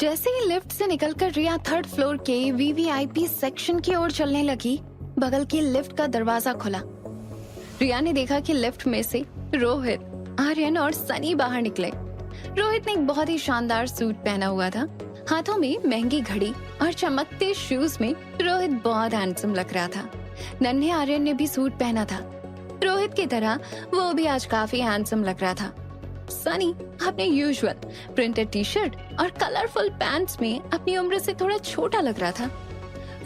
जैसे ही लिफ्ट से निकलकर रिया थर्ड फ्लोर के वीवीआईपी सेक्शन की ओर चलने लगी, बगल की लिफ्ट का दरवाजा खुला। रिया ने देखा कि लिफ्ट में से रोहित, आर्यन और सनी बाहर निकले। रोहित ने एक बहुत ही शानदार सूट पहना हुआ था, हाथों में महंगी घड़ी और चमकते शूज में रोहित बहुत हैंडसम लग रहा था। नन्हे आर्यन ने भी सूट पहना था। रोहित की तरह वो भी आज काफी हैंडसम लग रहा था। सनी अपने यूजुअल प्रिंटेड टी शर्ट और कलरफुल पैंट्स में अपनी उम्र से थोड़ा छोटा लग रहा था।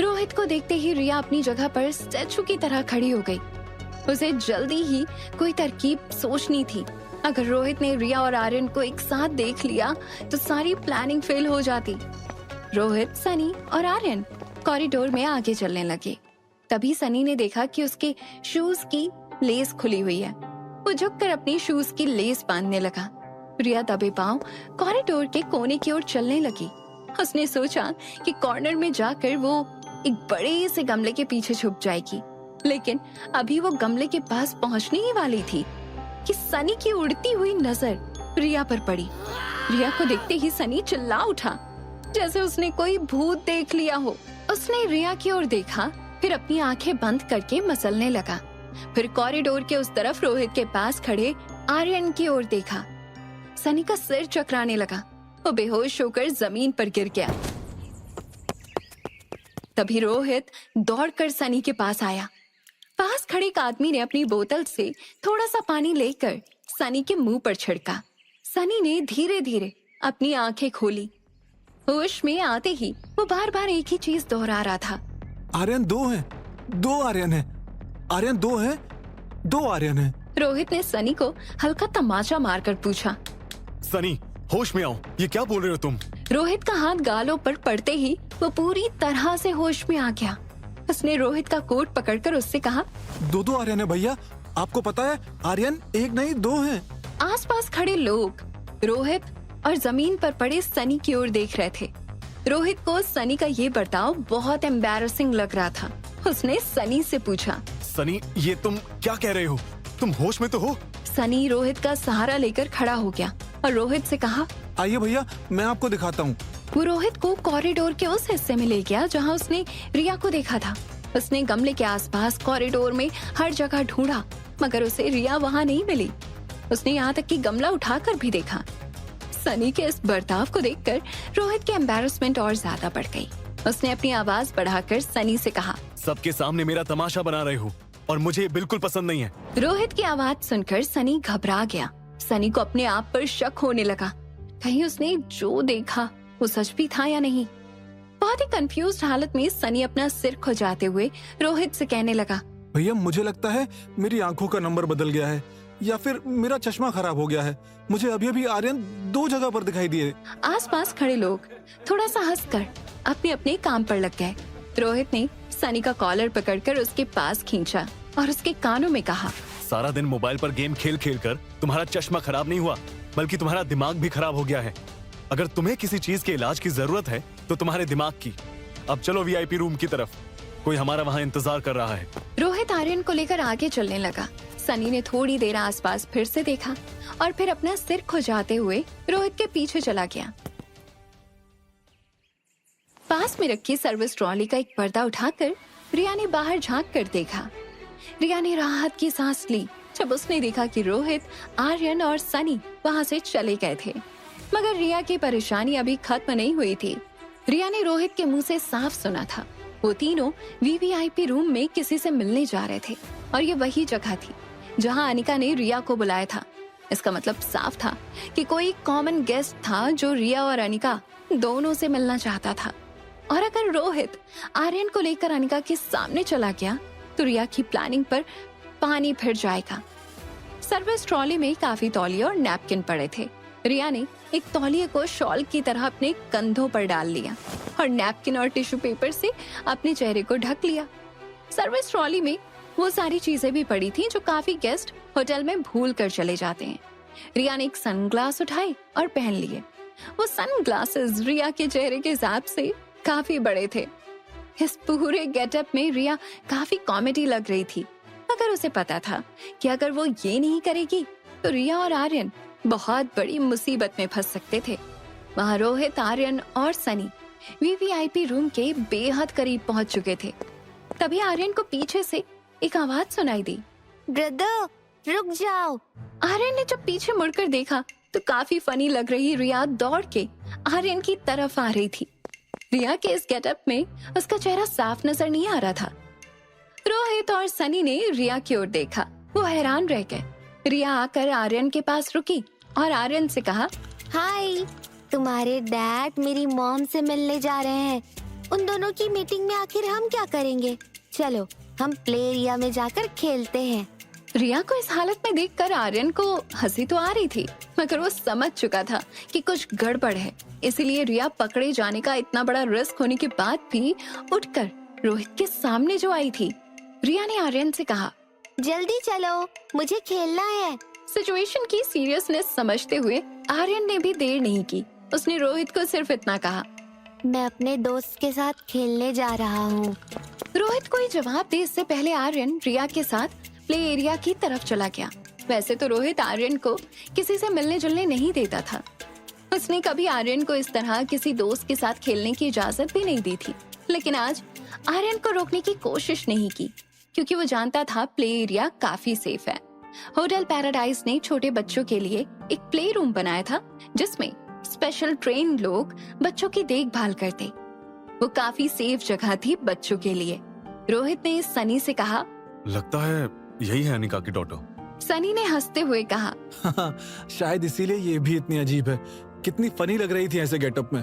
रोहित को देखते ही रिया अपनी जगह पर स्टैचू की तरह खड़ी हो गई। उसे जल्दी ही कोई तरकीब सोचनी थी। अगर रोहित ने रिया और आर्यन को एक साथ देख लिया तो सारी प्लानिंग फेल हो जाती। रोहित, सनी और आर्यन कॉरिडोर में आगे चलने लगे। तभी सनी ने देखा कि उसके शूज की लेस खुली हुई है। वो झुककर अपनी शूज की लेस बांधने लगा। रिया दबे पांव कॉरिडोर के कोने की ओर चलने लगी। उसने सोचा कि कॉर्नर में जाकर वो एक बड़े से गमले के पीछे छुप जाएगी, लेकिन अभी वो गमले के पास पहुंचने ही वाली थी कि सनी की उड़ती हुई नजर रिया पर पड़ी। रिया को देखते ही सनी चिल्ला उठा, जैसे उसने कोई भूत देख लिया हो। उसने रिया की ओर देखा, फिर अपनी आंखें बंद करके मसलने लगा। फिर कॉरिडोर के उस तरफ रोहित के पास खड़े आर्यन की ओर देखा। सनी का सिर चकराने लगा। वो बेहोश होकर जमीन पर गिर गया। तभी रोहित दौड़कर सनी के पास आया। पास खड़े एक आदमी ने अपनी बोतल से थोड़ा सा पानी लेकर सनी के मुंह पर छिड़का। सनी ने धीरे धीरे अपनी आंखें खोली। होश में आते ही वो बार बार एक ही चीज दोहरा रहा था, आर्यन दो हैं, दो आर्यन हैं, आर्यन दो हैं, दो आर्यन हैं। रोहित ने सनी को हल्का तमाचा मारकर पूछा, सनी होश में आओ, ये क्या बोल रहे हो तुम? रोहित का हाथ गालों पर पड़ते ही वो पूरी तरह से होश में आ गया। उसने रोहित का कोट पकड़कर उससे कहा, दो दो आर्यन है भैया, आपको पता है आर्यन एक नहीं दो हैं। आसपास खड़े लोग रोहित और जमीन पर पड़े सनी की ओर देख रहे थे। रोहित को सनी का ये बर्ताव बहुत एम्बैरसिंग लग रहा था। उसने सनी से पूछा, सनी ये तुम क्या कह रहे हो? तुम होश में तो हो? सनी रोहित का सहारा लेकर खड़ा हो गया और रोहित से कहा, आइए भैया मैं आपको दिखाता हूँ। वो रोहित को कॉरिडोर के उस हिस्से में ले गया जहाँ उसने रिया को देखा था। उसने गमले के आसपास कॉरिडोर में हर जगह ढूंढा, मगर उसे रिया वहाँ नहीं मिली। उसने यहाँ तक कि गमला उठाकर भी देखा। सनी के इस बर्ताव को देखकर रोहित की एम्बैरसमेंट और ज्यादा बढ़ गई। उसने अपनी आवाज बढ़ाकर सनी से कहा, सबके सामने मेरा तमाशा बना रहे हो और मुझे ये बिल्कुल पसंद नहीं है। रोहित की आवाज सुनकर सनी घबरा गया। सनी को अपने आप पर शक होने लगा, कहीं उसने जो देखा वो सच भी था या नहीं। बहुत ही कंफ्यूज्ड हालत में सनी अपना सिर खुजाते हुए रोहित से कहने लगा, भैया मुझे लगता है मेरी आंखों का नंबर बदल गया है या फिर मेरा चश्मा खराब हो गया है। मुझे अभी अभी आर्यन दो जगह पर दिखाई दिए। आसपास खड़े लोग थोड़ा सा हंसकर अपने अपने काम पर लग गए। रोहित ने सनी का कॉलर पकड़कर उसके पास खींचा और उसके कानों में कहा, सारा दिन मोबाइल पर गेम खेल खेल कर तुम्हारा चश्मा खराब नहीं हुआ, बल्कि तुम्हारा दिमाग भी खराब हो गया है। अगर तुम्हें किसी चीज के इलाज की जरूरत है तो तुम्हारे दिमाग की। अब चलो वीआईपी रूम की तरफ, कोई हमारा वहाँ इंतजार कर रहा है। रोहित आर्यन को लेकर आगे चलने लगा। सनी ने थोड़ी देर आसपास फिर से देखा और फिर अपना सिर खुजाते हुए रोहित के पीछे चला गया। पास में रखी सर्विस ट्रॉली का एक पर्दा उठाकर रिया ने बाहर झांक कर देखा। रिया ने राहत की सांस ली जब उसने देखा कि रोहित, आर्यन और सनी वहां से चले गए थे। मगर रिया की परेशानी अभी खत्म नहीं हुई थी। रिया ने रोहित के मुंह से साफ सुना था, वो तीनों वीवीआईपी रूम में किसी से मिलने जा रहे थे और ये वही जगह थी जहां अनिका ने रिया को बुलाया था। इसका मतलब साफ था कि कोई कॉमन गेस्ट था जो रिया और अनिका दोनों से मिलना चाहता था। और अगर रोहित आर्यन को लेकर अनिका के सामने चला गया तो रिया की प्लानिंग पर पानी फिर जाएगा। सर्विस ट्रॉली में काफी तौलिए और नैपकिन पड़े थे। रिया ने एक तौलिए को शॉल की तरह अपने कंधों पर डाल लिया और नैपकिन और टिश्यू पेपर से अपने चेहरे को ढक लिया। सर्विस ट्रॉली में वो सारी चीजें भी पड़ी थी जो काफी गेस्ट होटल में भूल कर चले जाते हैं। रिया ने एक सनग्लास उठाए और पहन लिए। वो सनग्लासेस रिया के चेहरे के हिसाब से काफी बड़े थे। इस पूरे गेटअप में रिया काफी कॉमेडी लग रही थी, मगर उसे पता था कि अगर वो ये नहीं करेगी तो रिया और आर्यन बहुत बड़ी मुसीबत में फंस सकते थे। वहाँ रोहित, आर्यन और सनी वीवीआईपी रूम के बेहद करीब पहुंच चुके थे। तभी आर्यन को पीछे से एक आवाज सुनाई दी। ब्रदर, रुक जाओ। आर्यन ने जब पीछे मुड़कर देखा तो काफी फनी लग रही रिया दौड़ के आर्यन की तरफ आ रही थी। रिया के इस गेटअप में उसका चेहरा साफ नजर नहीं आ रहा था। रोहित और सनी ने रिया की ओर देखा। वो हैरान रह गए। रिया आकर आर्यन के पास रुकी और आर्यन से कहा, हाय, तुम्हारे डैड मेरी मॉम से मिलने जा रहे हैं। उन दोनों की मीटिंग में आखिर हम क्या करेंगे? चलो हम प्ले एरिया में जाकर खेलते हैं। रिया को इस हालत में देखकर आर्यन को हंसी तो आ रही थी, मगर वो समझ चुका था कि कुछ गड़बड़ है। इसीलिए रिया पकड़े जाने का इतना बड़ा रिस्क होने के बाद भी उठकर रोहित के सामने जो आई थी। रिया ने आर्यन से कहा, जल्दी चलो, मुझे खेलना है। सिचुएशन की सीरियसनेस समझते हुए आर्यन ने भी देर नहीं की। उसने रोहित को सिर्फ इतना कहा, मैं अपने दोस्त के साथ खेलने जा रहा हूँ। रोहित कोई जवाब दे इससे पहले आर्यन रिया के साथ प्ले एरिया की तरफ चला गया। वैसे तो रोहित आर्यन को किसी से मिलने जुलने नहीं देता था। उसने कभी आर्यन को इस तरह किसी दोस्त के साथ खेलने की इजाजत भी नहीं दी थी, लेकिन आज आर्यन को रोकने की कोशिश नहीं की, क्योंकि वो जानता था प्ले एरिया काफी सेफ है। होटल पैराडाइज ने छोटे बच्चों के लिए एक प्ले रूम बनाया था, जिसमें स्पेशल ट्रेन लोग बच्चों की देखभाल करते। वो काफी सेफ जगह थी बच्चों के लिए। रोहित ने सनी से कहा, लगता है यही है अनिका की डॉटर। सनी ने हंसते हुए कहा, शायद इसीलिए ये भी इतनी अजीब है। कितनी फनी लग रही थी ऐसे गेटअप में।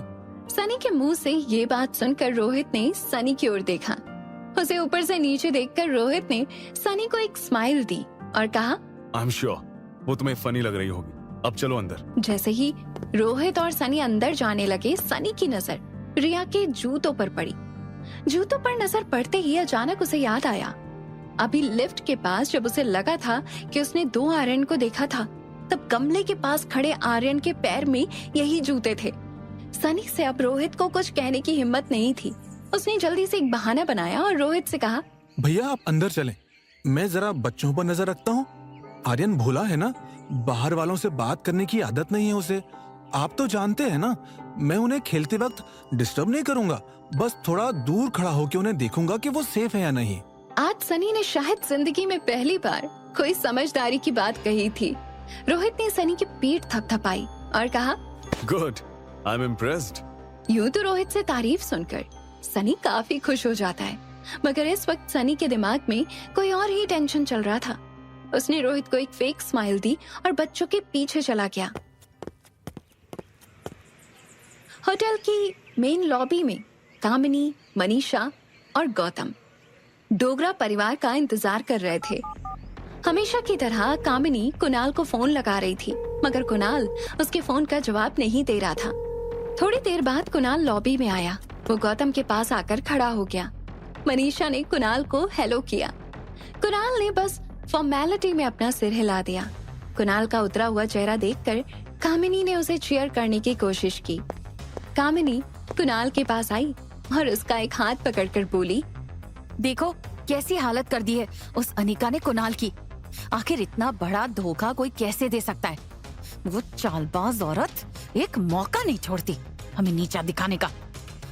सनी के मुंह से ये बात सुनकर रोहित ने सनी की ओर देखा। उसे ऊपर से नीचे देखकर रोहित ने सनी को एक स्माइल दी और कहा, आई एम श्योर वो तुम्हें फनी लग रही होगी। अब चलो अंदर। जैसे ही रोहित और सनी अंदर जाने लगे, सनी की नजर रिया के जूतों पर पड़ी। जूतों पर नजर पड़ते ही अचानक उसे याद आया, अभी लिफ्ट के पास जब उसे लगा था कि उसने दो आर्यन को देखा था, तब गमले के पास खड़े आर्यन के पैर में यही जूते थे। सनी से अब रोहित को कुछ कहने की हिम्मत नहीं थी। उसने जल्दी से एक बहाना बनाया और रोहित से कहा, भैया आप अंदर चलें, मैं जरा बच्चों पर नजर रखता हूँ। आर्यन भोला है ना, बाहर वालों से बात करने की आदत नहीं है उसे। आप तो जानते हैं ना, मैं उन्हें खेलते वक्त डिस्टर्ब नहीं करूंगा, बस थोड़ा दूर खड़ा होकर उन्हें देखूंगा कि वो सेफ है या नहीं। आज सनी ने शायद जिंदगी में पहली बार कोई समझदारी की बात कही थी। रोहित ने सनी की पीठ थपथपाई और कहा, गुड, आई एम इम्प्रेस्ड। यूं तो रोहित से तारीफ सुनकर सनी काफी खुश हो जाता है, मगर इस वक्त सनी के दिमाग में कोई और ही टेंशन चल रहा था। उसने रोहित को एक फेक स्माइल दी और बच्चों के पीछे चला गया। होटल की मेन लॉबी में कामिनी, मनीषा और गौतम डोगरा परिवार का इंतजार कर रहे थे। हमेशा की तरह कामिनी कुणाल को फोन लगा रही थी, मगर कुणाल उसके फोन का जवाब नहीं दे रहा था। थोड़ी देर बाद कुणाल लॉबी में आया। वो गौतम के पास आकर खड़ा हो गया। मनीषा ने कुणाल को हेलो किया। कुणाल ने बस फॉर्मेलिटी में अपना सिर हिला दिया। कुणाल का उतरा हुआ चेहरा देखकर कामिनी ने उसे चीयर करने की कोशिश की। कामिनी कुणाल के पास आई और उसका एक हाथ पकड़कर बोली, देखो कैसी हालत कर दी है उस अनिका ने कुणाल की। आखिर इतना बड़ा धोखा कोई कैसे दे सकता है? वो चालबाज औरत एक मौका नहीं छोड़ती हमें नीचा दिखाने का।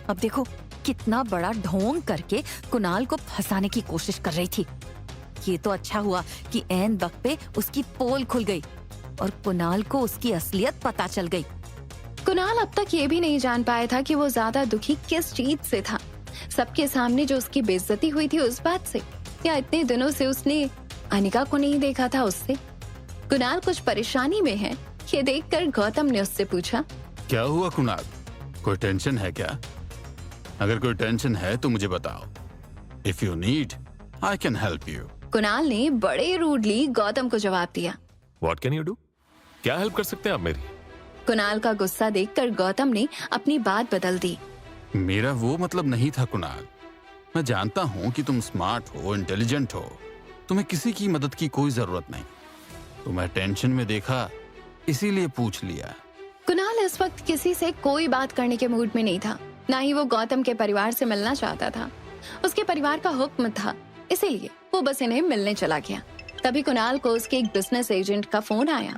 अब देखो कितना बड़ा ढोंग करके कुणाल को फंसाने की कोशिश कर रही थी। ये तो अच्छा हुआ कि ऐन वक्त पे उसकी पोल खुल गई और कुणाल को उसकी असलियत पता चल गई। कुणाल अब तक ये भी नहीं जान पाया था कि वो ज्यादा दुखी किस चीज से था, सबके सामने जो उसकी बेइज्जती हुई थी उस बात से, या इतने दिनों से उसने अनिका को नहीं देखा था उससे। कुणाल कुछ परेशानी में है, ये देखकर गौतम ने उससे पूछा, क्या हुआ कुणाल, कोई टेंशन है क्या? अगर कोई टेंशन है तो मुझे बताओ। If you need I can help you. Kunal ने बड़े रूडली गौतम को जवाब दिया। What can you do? क्या हेल्प कर सकते हैं आप मेरी? कुणाल का गुस्सा देखकर गौतम ने अपनी बात बदल दी। मेरा वो मतलब नहीं था कुणाल। मैं जानता हूँ कि तुम स्मार्ट हो, इंटेलिजेंट हो, तुम्हें किसी की मदद की कोई जरूरत नहीं। तुम्हें टेंशन में देखा इसीलिए पूछ लिया। कुणाल इस वक्त किसी से कोई बात करने के मूड में नहीं था, ना ही वो गौतम के परिवार से मिलना चाहता था। उसके परिवार का हुक्म था, इसीलिए वो बस इन्हें मिलने चला गया। तभी कुणाल को उसके एक बिजनेस एजेंट का फोन आया।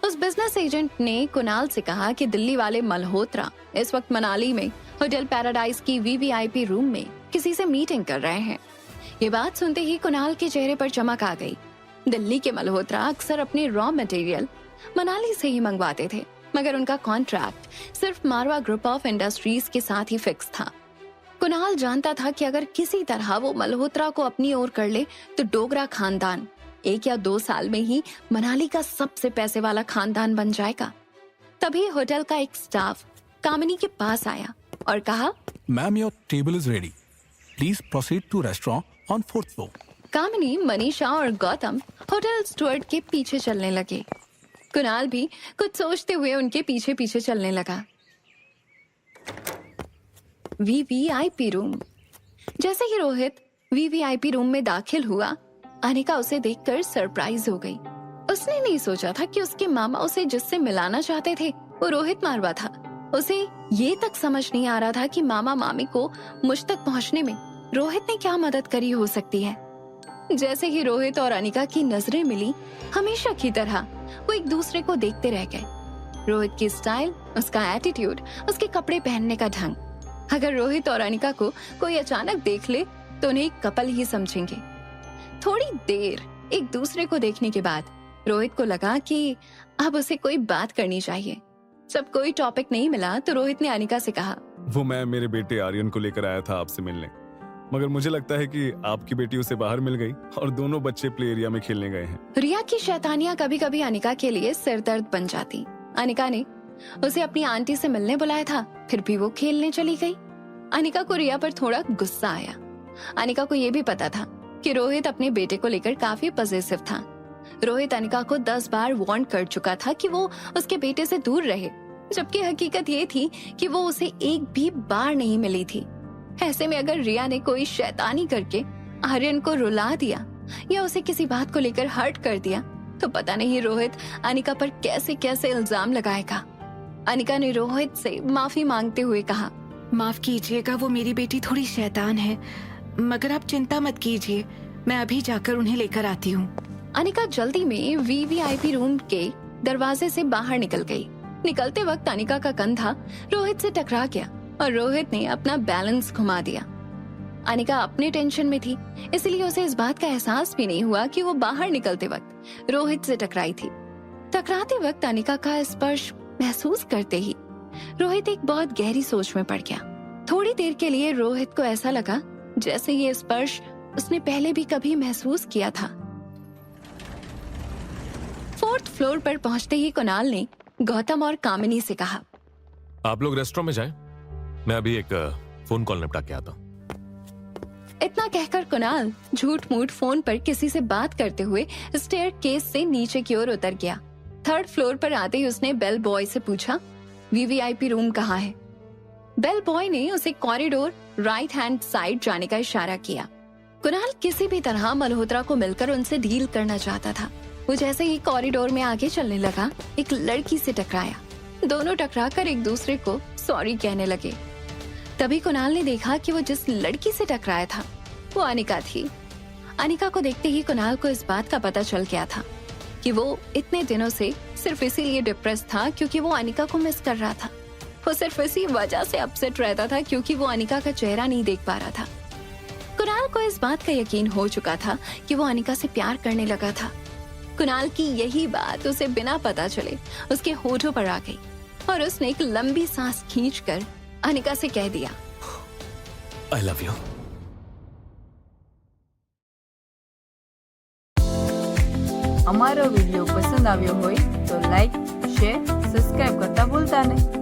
उस बिजनेस एजेंट ने कुणाल से कहा कि दिल्ली वाले मल्होत्रा इस वक्त मनाली में होटल पैराडाइज की वीवीआईपी रूम में किसी से मीटिंग कर रहे हैं। ये बात सुनते ही कुणाल के चेहरे पर चमक आ गई। दिल्ली के मल्होत्रा अक्सर अपने रॉ मटेरियल मनाली से ही मंगवाते थे, मगर उनका कॉन्ट्रैक्ट सिर्फ मारवा ग्रुप ऑफ इंडस्ट्रीज के साथ ही फिक्स था। कुणाल जानता था कि अगर किसी तरह वो मल्होत्रा को अपनी ओर कर ले तो डोगरा खानदान 1 या 2 साल में ही मनाली का सबसे पैसे वाला खानदान बन जाएगा। तभी होटल का एक स्टाफ कामिनी के पास आया और कहा, ma'am your table is ready, please proceed to restaurant on 4th floor. Kamini, Manisha और गौतम होटल स्टुअर्ड के पीछे चलने लगे। कुणाल भी कुछ सोचते हुए उनके पीछे पीछे चलने लगा। VVIP room. जैसे ही रोहित वीवीआईपी रूम में दाखिल हुआ, अनिका उसे देखकर सरप्राइज हो गई। उसने नहीं सोचा था कि उसके मामा उसे जिससे मिलाना चाहते थे वो रोहित मारवा था। उसे ये तक समझ नहीं आ रहा था कि मामा मामी को मुझ तक पहुंचने में रोहित ने क्या मदद करी हो सकती है। जैसे ही रोहित और अनिका की नजरें मिली, हमेशा की तरह वो एक दूसरे को देखते रह गए। रोहित की स्टाइल, उसका एटीट्यूड, उसके कपड़े पहनने का ढंग। अगर रोहित और अनिका को कोई अचानक देख ले तो उन्हें एक कपल ही समझेंगे। थोड़ी देर एक दूसरे को देखने के बाद रोहित को लगा कि अब उसे कोई बात करनी चाहिए। जब कोई टॉपिक नहीं मिला तो रोहित ने अनिका से कहा, वो मैं मेरे बेटे आर्यन को लेकर आया था आपसे मिलने, मगर मुझे लगता है कि आपकी बेटी उसे बाहर मिल गई और दोनों बच्चे प्ले एरिया में खेलने गए हैं। रिया की शैतानियां कभी कभी अनिका के लिए सिरदर्द बन जाती। अनिका ने उसे अपनी आंटी से मिलने बुलाया था, फिर भी वो खेलने चली गई। अनिका को रिया पर थोड़ा गुस्सा आया। अनिका को ये भी पता था कि रोहित अपने बेटे को लेकर काफी पॉजिटिव था। रोहित अनिका को 10 बार वार्न कर चुका था कि वो उसके बेटे से दूर रहे, जबकि हकीकत ये थी कि वो उसे एक भी बार नहीं मिली थी। ऐसे में अगर रिया ने कोई शैतानी करके आर्यन को रुला दिया या उसे किसी बात को लेकर हर्ट कर दिया तो पता नहीं रोहित अनिका पर कैसे कैसे इल्जाम लगाएगा। अनिका ने रोहित से माफी मांगते हुए कहा, माफ कीजिएगा, वो मेरी बेटी थोड़ी शैतान है, मगर आप चिंता मत कीजिए, मैं अभी जाकर उन्हें लेकर आती हूँ। अनिका जल्दी में वीवीआईपी रूम के दरवाजे से बाहर निकल गई। निकलते वक्त अनिका का कंधा रोहित से टकरा गया और रोहित ने अपना बैलेंस घुमा दिया। अनिका अपने टेंशन में थी, इसलिए उसे इस बात का एहसास भी नहीं हुआ कि वो बाहर निकलते वक्त रोहित से टकराई थी। टकराते वक्त अनिका का स्पर्श महसूस करते ही रोहित एक बहुत गहरी सोच में पड़ गया। थोड़ी देर के लिए रोहित को ऐसा लगा जैसे ये स्पर्श उसने पहले भी कभी महसूस किया था। 4th फ्लोर पर पहुंचते ही कुणाल ने गौतम और कामिनी से कहा, आप लोग रेस्टोरेंट में जाएं, मैं अभी एक फोन कॉल निपटा के आता हूं। इतना कहकर कुणाल झूठ मूठ फोन पर किसी से बात करते हुए स्टेयरकेस से नीचे की ओर उतर गया। 3rd फ्लोर पर आते ही उसने बेल बॉय से पूछा, वीवीआईपी रूम कहाँ है? बेल बॉय ने उसे कॉरिडोर राइट हैंड साइड जाने का इशारा किया। कुणाल किसी भी तरह मल्होत्रा को मिलकर उनसे डील करना चाहता था। वो जैसे ही कॉरिडोर में आगे चलने लगा, एक लड़की से टकराया। दोनों टकराकर एक दूसरे को सॉरी कहने लगे। तभी कुणाल ने देखा कि वो जिस लड़की से टकराया था वो अनिका थी। अनिका को देखते ही कुणाल को इस बात का पता चल गया था कि वो इतने दिनों से सिर्फ इसीलिए डिप्रेस था क्योंकि वो अनिका को मिस कर रहा था। वो सिर्फ इसी वजह से अपसेट रहता था क्योंकि वो अनिका का चेहरा नहीं देख पा रहा था। कुणाल को इस बात का यकीन हो चुका था कि वो अनिका से प्यार करने लगा था। कुणाल की यही बात उसे बिना पता चले उसके होठों पर आ गई और उसने एक लंबी सांस खींचकर अनिका से कह दिया, आई लव यू। અમારો વિડિયો પસંદ આવ્યો હોય તો લાઈક, શેર, સબસ્ક્રાઇબ કરતા ભૂલતા નહીં.